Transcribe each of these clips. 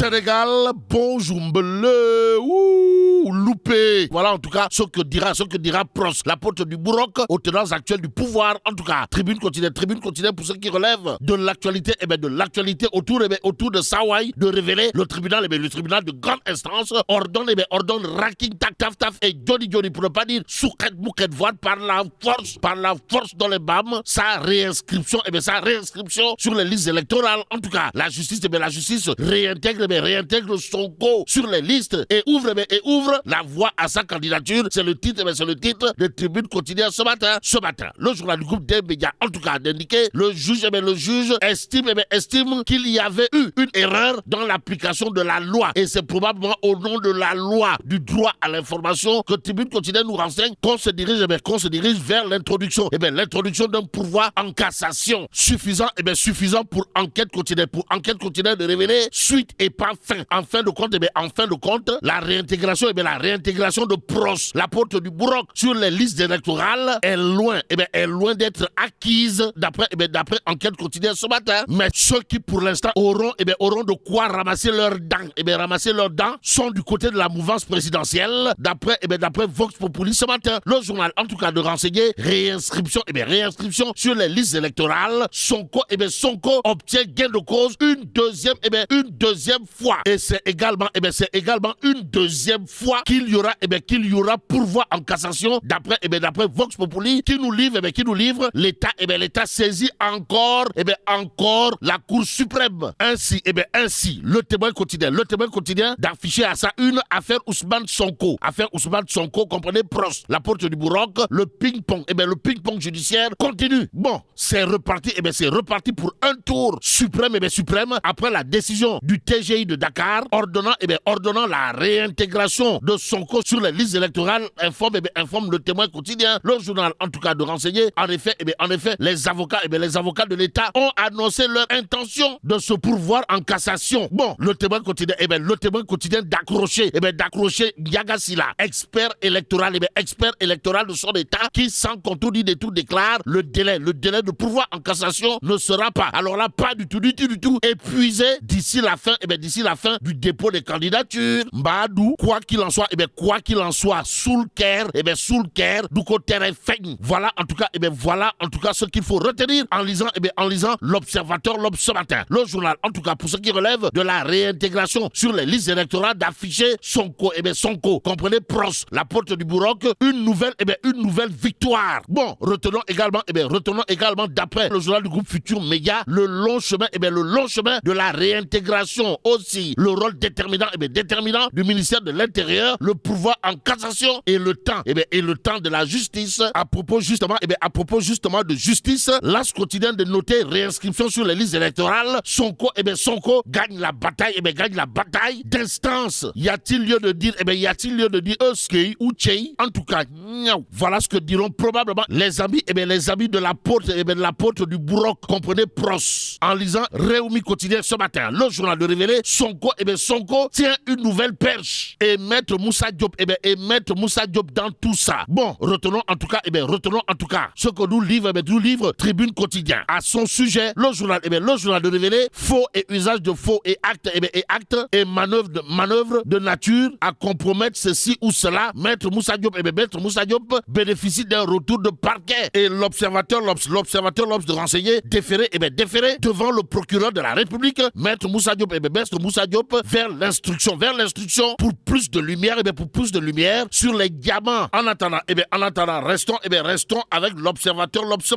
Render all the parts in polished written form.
Sénégal, bonjour Mbele, ouh, loupé. Voilà en tout cas ce que dira Pros, l'apôtre du Bourroc, aux tenants actuels du pouvoir. En tout cas, tribune quotidienne pour ceux qui relèvent de l'actualité, de l'actualité autour de Sawai, de révéler le tribunal de grande instance ordonne Raking taf et Johnny pour ne pas dire Souket Mouket voit par la force dans les BAM sa réinscription sur les listes électorales. En tout cas, la justice réintègre Sonko sur les listes et ouvre la voie à sa candidature. C'est le titre de Tribune quotidienne ce matin. Le journal du groupe des médias, en tout cas, d'indiquer le juge estime qu'il y avait eu une erreur dans l'application de la loi. Et c'est probablement au nom de la loi du droit à l'information que Tribune quotidienne nous renseigne qu'on se dirige vers l'introduction. L'introduction d'un pourvoi en cassation suffisant pour enquête quotidienne de révéler suite et pas fin. En fin de compte, la réintégration de Pros, l'apôtre du Bourroc sur les listes électorales est loin d'être acquise d'après enquête quotidienne ce matin. Mais ceux qui pour l'instant auront de quoi ramasser leurs dents, sont du côté de la mouvance présidentielle d'après Vox Populi ce matin. Le journal en tout cas de renseigner réinscription sur les listes électorales. Sonko obtient gain de cause une deuxième fois. Et c'est également une deuxième fois qu'il y aura pourvoi en cassation d'après Vox Populi qui nous livre l'État saisit encore la Cour suprême. Ainsi le témoin quotidien d'afficher à sa une affaire Ousmane Sonko, comprenez Prost, la porte du Bourroc, le ping-pong judiciaire continue. Bon, c'est reparti pour un tour suprême après la décision du TGI de Dakar ordonnant la réintégration de Sonko sur les listes électorales, informe le témoin quotidien. Le journal en tout cas de renseigner en effet les avocats de l'État ont annoncé leur intention de se pourvoir en cassation. Bon, le témoin quotidien d'accrocher Yagasila, expert électoral de son État qui sans contredit des tout déclare le délai de pourvoi en cassation ne sera pas, alors là pas du tout épuisé d'ici la fin du dépôt des candidatures. Mbadou, quoi qu'il en soit, sous le Caire, du côté feigne. Voilà en tout cas ce qu'il faut retenir en lisant l'Observateur ce matin. Le journal en tout cas pour ce qui relève de la réintégration sur les listes électorales d'afficher Sonko, comprenez Pros, la porte du Bourroc, une nouvelle victoire. Bon, retenons également d'après le journal du groupe Futur Média le long chemin de la réintégration aussi, le rôle déterminant du ministère de l'Intérieur, le pouvoir en cassation et le temps de la justice. À propos justement de justice, l'As quotidien de noter réinscription sur les listes électorales. Sonko gagne la bataille d'instance. Y a-t-il lieu de dire Euskei ou Tchei? En tout cas, voilà ce que diront probablement les amis de l'apôtre du Bourroc, comprenez Pros, en lisant Réumi quotidien ce matin. Le journal de révéler Sonko tient une nouvelle perche et Maître Moussa Diop dans tout ça. Bon, retenons en tout cas ce que nous livre Tribune quotidien. À son sujet, le journal de révéler faux et usage de faux et actes et manœuvres de nature à compromettre ceci ou cela. Maître Moussa Diop bénéficie d'un retour de parquet et l'observateur de renseigner déféré devant le procureur de la République. Maître Moussa Diop vers l'instruction pour plus de lumière sur les diamants. En attendant, restons avec l'Observateur ce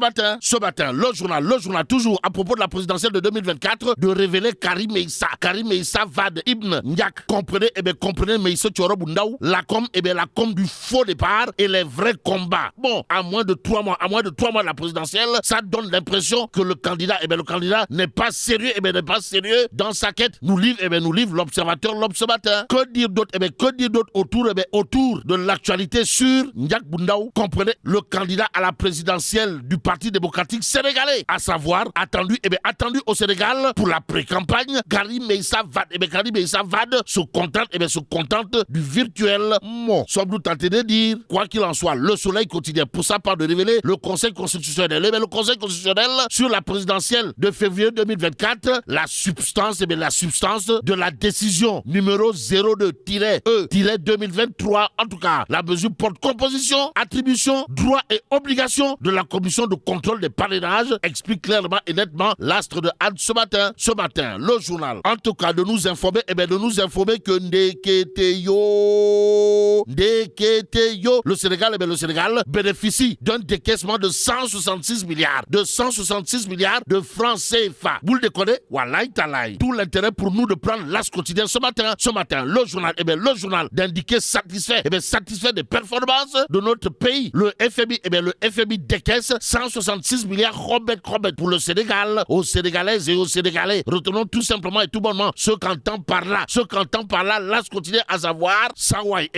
matin. Le journal toujours à propos de la présidentielle de 2024 de révéler Karim Meïssa Wade Ibn Ndiak. Comprenez Meïssa Tchorobundaou, la com du faux départ et les vrais combats. Bon, à moins de 3 mois de la présidentielle, ça donne l'impression que le candidat n'est pas sérieux dans sa quête. Nous livre l'Observateur ce matin. Que dire d'autre autour de l'actualité sur Ndiak Boundaou, comprenez, le candidat à la présidentielle du Parti démocratique sénégalais, à savoir attendu au Sénégal pour la pré-campagne. Karim Meïssa Wade se contente du virtuel mot. Sommes-nous tentés de dire, quoi qu'il en soit, le soleil quotidien pour sa part de révéler le Conseil constitutionnel. Le Conseil constitutionnel sur la présidentielle de février 2024, la substance de la décision numéro 02-E-2023. En tout cas, la mesure porte composition, attribution, droits et obligations de la commission de contrôle des parrainages, explique clairement et nettement l'astre de Anne ce matin, le journal. En tout cas, de nous informer que Ndeketeyo, le Sénégal bénéficie d'un décaissement de 166 milliards de francs CFA. Vous le déconnez? Wallahi talaï. Tout l'intérêt pour nous de prendre l'As quotidien ce matin, le journal d'indiquer satisfait des performances de notre pays. Le FMI décaisse 166 milliards Robert pour le Sénégal, aux Sénégalaises et aux Sénégalais. Retenons tout simplement et tout bonnement ce qu'entend par là, l'As quotidien, à savoir Sawai.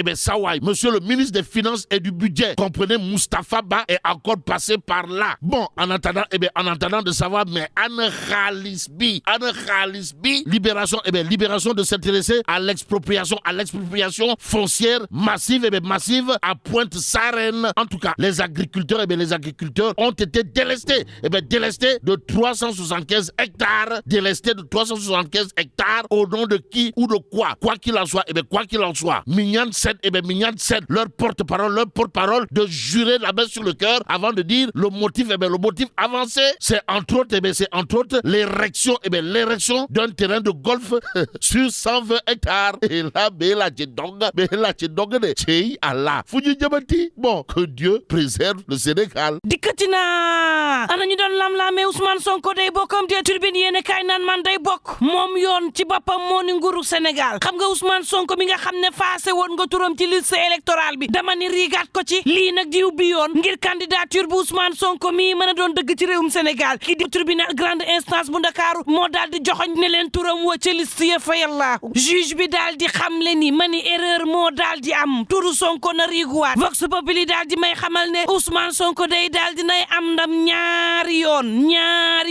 Monsieur le ministre des Finances et du Budget, comprenez, Moustapha Ba est encore passé par là. Bon, en attendant de savoir, mais Anne Khalisbi, libération de s'intéresser à l'expropriation foncière massive à Pointe-Sarène. En tout cas, les agriculteurs ont été délestés de 375 hectares, au nom de qui ou de quoi. Quoi qu'il en soit, Mignane 7, leur porte-parole de jurer la main sur le cœur avant de dire le motif avancé, c'est entre autres l'érection d'un terrain de golf sur 120 hectares. Et là, bon, que Dieu préserve le Sénégal. Dikkatina ana ñu doon lam-laamee Ousmane Sonko day bokkam de Tribune yéene kaay naan man day bokk moom yoon ci boppam moo ni nguuru Sénégal. Xam nga Ousmane Sonko mi nga xam ne faase woon nga turam ci liste électorale bi dama ni riigaat ko ci lii nag di ubbi yoon ngir candidature bu Ousmane Sonko mii mën a doon dëgg ci réewum Sénégal. Ki di tribunal grande instance bu Ndakaaru moo daal di joxoñ ne leen turam wa ca liste ya fa yàllaahu. Juge bi daal di xamle ni mani erreur moo daal di am turu Sonko na riiguwaat. Vox Populi daal di may xamal ne Ousmane Sonko day daal di nay am ndam ñaari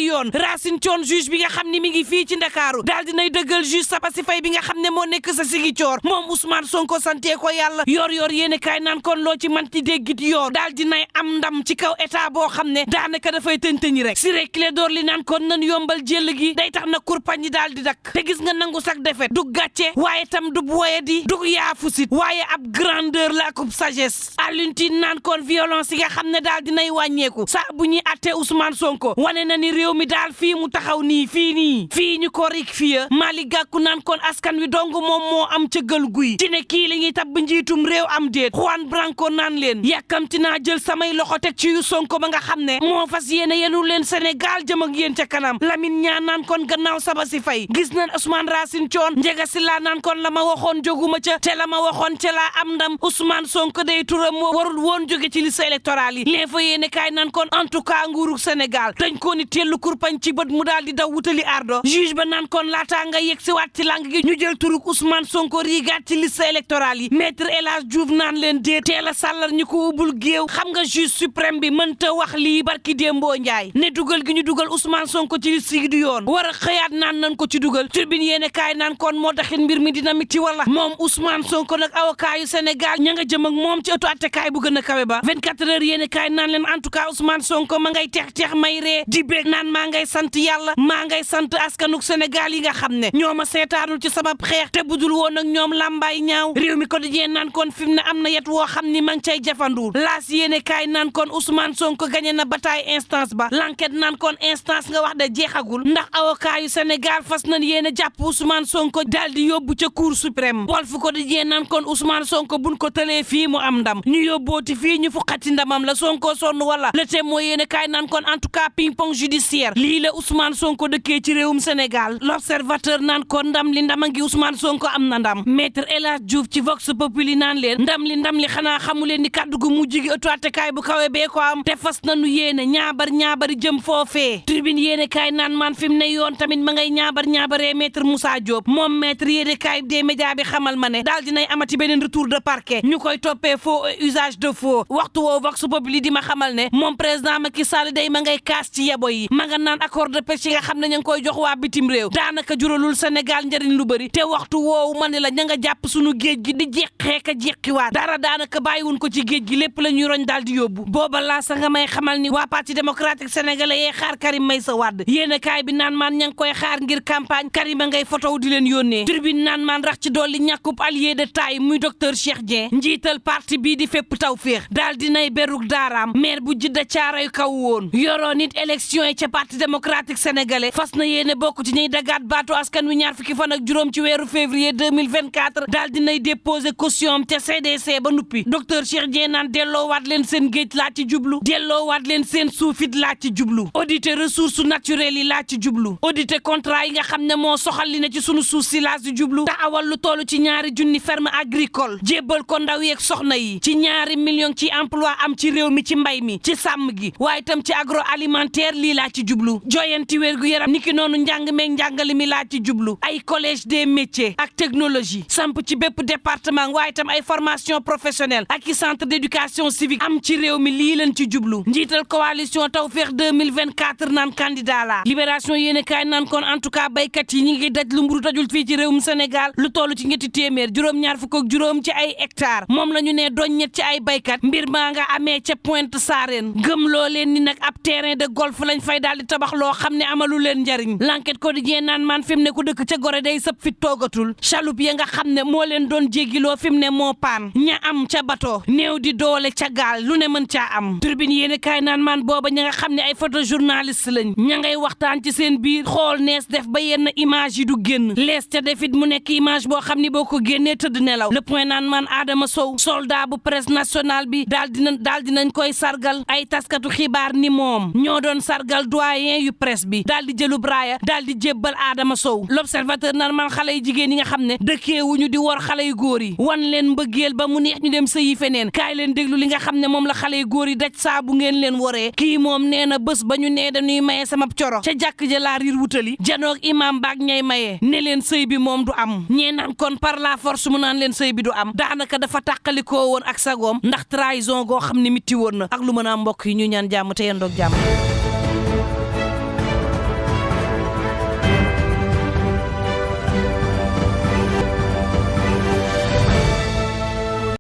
yoon Racine Thion juge bi nga xam ne mi ngi fii ci Ndakaaru daal di nay dëggal juge Sabassy Faye bi nga xam ne moo nekk sa Ziguinchor moom Ousmane Sonko sante ko yàlla yor yéene kaay naan kon loo ci manti déggit yoon daal di nay am ndam ci kaw état boo xam ne daanaka dafay tëñ-tëñi rek Ciré Clédor Ly naan kon nan yombal jël gi day tax na kurpañ yi daal di dakk te gis nga nangu sak defet du gàcce waaye tam du boye di du yaafusit waaye ab grandeur la ak sagesse Alioune Tine naan kon violence yi nga xam ne daal dinay wàññeeku saa bu ñuy atte Ousmane Sonko wane na ni réew mi daal fii mu taxaw nii fii ñu ko rik fiya Malick Gakou naan kon askan wi dong moom moo am cëggal guy ci ne kii li ñuy tabb njiitum réew am déet Juan Branco naan leen yàkkamti naa jël samay loxo teg ci yu Sonko ba nga xam ne moo fas yéene yenu leen Sénégal jëm ak yéen ca kanam Lamine ñaan naan kon gannaaw Sabassy Faye gis nañ Ousmane Racine Thion Ndiaga Sylla naan kon la ma waxoon jóguma ca te la ma waxoon ca laa am ndam Ousmane Sonko day turam moo warul woon jóge ci liste électorale yi leen fa yéene kaay naan kon en tout cas nguuru Sénégal dañ ko ni tellu kurpañ ci bët mu daal di daw wutali ardo juge ba naan kon laataa nga yegg si waat ci lang gi ñu jël turuk Ousmane Sonko riigaat ci liste électorale yi maître El Hadj Diouf naan leen dee teel a sàllar ñu ko ubbul géew xam nga juge suprême bi mënta wax lii barki Dembo Njaay ne dugal gi ñu dugal Ousmane Sonko ci liste gi du yoon war a xëyaat naan nañ ko ci dugal Tribune yéene kaay naan kon moo taxit mbir mi dina miti wala moom Ousmane Sonko nag avocat yu Sénégal ña nga jëm ak moom ci ëttu attekaay bu gën a kawe ba 24 heures yéene kaay naan leen en tout cas Ousmane Sonko ma ngay teex may ree di beeg naan maa ngay sant yàlla maa ngay sant askanuk Sénégal yi nga xam ne ñoo ma seetaanul ci sama xeex te budul woon ak ñoom làmbaay ñaaw réew mi ko dijee naan kon fi mu ne am na yet woo xam ni ma ngi cay jafanduur laas yéene kaay naan kon Ousmane Sonko gagné na bataille instance ba l'enquête naan kon instance nga wax de jeexagul ndax avocat yu Sénégal fas nañ yéene jàpp Ousmane Sonko daal di yóbbu ca cour suprême Walf ko dijee naan kon Ousmane Sonko buñ ko tëlee fii mu am ndam ñu yóbbooti fii ñu fuqati ndamam la Sonko sonn wala le Témoin yéene kaay naan kon en tout cas ping pong judiciaire lii la Ousmane Sonko dëkkee ci réewum Sénégal l'Observateur naan kon ndam li ndama ngi Ousmane Sonko am na ndam maître El Hadj Diouf ci Vox Populi naan leen ndam li xanaa xamu leen ni kaddu gu mujj gi ëttu attekaay bu kawe bee ko am te fas nañu yéene ñaabari jëm foofee Tribune yéene kaay naan man fi mu ne yoon tamit ma ngay ñaabaree maître Moussa Diop moom maître yéene kaay des médias bi xamal ma ne daal dinay amati beneen retour de parquet ñu koy toppee faux usage de faux waxtu woo vox populi di ma xamal ne moom président Macky Sall day ma ngay kaas ci yebo yi ma nga naan accord de pêche yi nga xam ne ña ngi koy jox waa bitim réew daanaka juralul Sénégal njëriñ lu bëri te waxtu woowu ma ne la ña nga jàpp suñu géej gi di jeqeeka jeqiwaat dara daanaka bàyyiwun ko ci géej gi lépp la ñuy roñ daal di yóbbu booba laa sa nga may xamal ni waa parti démocratique sénégalais yee xaar Karim Meïssa Wade yéen a kaay bi naan maan ña ngi koy xaar ngir campagne Karim a ngay photo di leen yónnee tribune naan maan rax ci dolli ñàkkub allié de taille muy docteur Cheikh Dieng njiital parti bii di fépp tawféex daal dinay beruk daaraam maire bu jidda caaray kaw woon yoroo nit élection yi ca parti démocratique sénégalais fas na yéene bokk ci ñuy dagaat baatu askan wi ñaar fukki fan ak juróom ci weeru février 2024 daal dinay déposer caution ca CDC ba nuppi docteur Cheikh Dieng naan delloowaat leen seen géej laa ci jublu delloowaat leen seen suufit laa ci jublu auditer ressources naturelles yi laa ci jublu auditer contrat yi nga xam ne moo soxal li ne ci sunu suuf si laa ci jublu taxawal lu toll ci 2 junni ferme agricole jébbal ko ndaw yeeg soxna yi ci 2 millions ci emploi am ci réew mi ci mbay mi ci sàmm gi waaye itam ci agroalimentaire lii laa ci jublu joyanti wér gu yaram niki noonu njàng meeg njàngale mi laa ci jublu ay collège des métiers ak technologie samp ci bépp département waaye itam ay formation professionnelle ak i centre d'éducation civique am ci réew mi lii leen ci jublu njiital coalition Tawfekh 2024 naan candidat la libération yéene kaay naan kon en tout cas béykat yi ñi ngi daj lu mburu tajul fii ci réewum Sénégal lu toll ci ñetti téeméer juróom-ñaar fukk ak juróom ci ay hectares moom la ñu ne doñ ñet ci ay béykat mbir maa nga amee ca Pointe Sarène gëm loo leen ni nag ab terrain de golf lañ fay daal di tabax loo xam ne amalu leen njariñ l'enquête quotidien naan man fi mu ne ku dëkk ca Gorée day sëb fit toogatul chaloupe ya nga xam ne moo leen doon jéggiloo fi mu ne moo paan ña am ca bato néew di doole ca gaal lu ne mën caa am turbine yéen kaay naan man booba ña nga xam ne ay photojournaliste lañ ña ngay waxtaan ci seen biir xool nees def ba yenn image yi du génn lees ca defit mu nekk image boo xam ni boo ko génnee tëdd nelaw le point naan man Adama Sow soldat bu presse nationale bi daal dinañ koy sargal ay taskatu xibaar ni moom ñoo doon sargal doyen yu presse bi daal di jëlub raaya daal di jébbal Adama Sow l'observateur naan man xale yu jigéen yi nga xam ne dëkkeewuñu di wor xale yu góor yi wan leen mbëggeel ba mu neex ñu dem sëyi feneen kaay leen déglu li nga xam ne moom la xale yu góor yi daj saa bu ngeen leen woree kii moom nee na bés ba ñu nee dañuy maye sama coro ca jàkk ja laa riir wutali janoog imam baak ñay maye ne leen sëy bi moom du am ñee naan kon par la force mu naan leen sëy bi du am daanaka dafa tàqalikoo woon ak sagoom ndax trahison goo xam ne mitti woon na ak lu mën a mbokk yi ñu ñaan jàmm te yendoog jàmm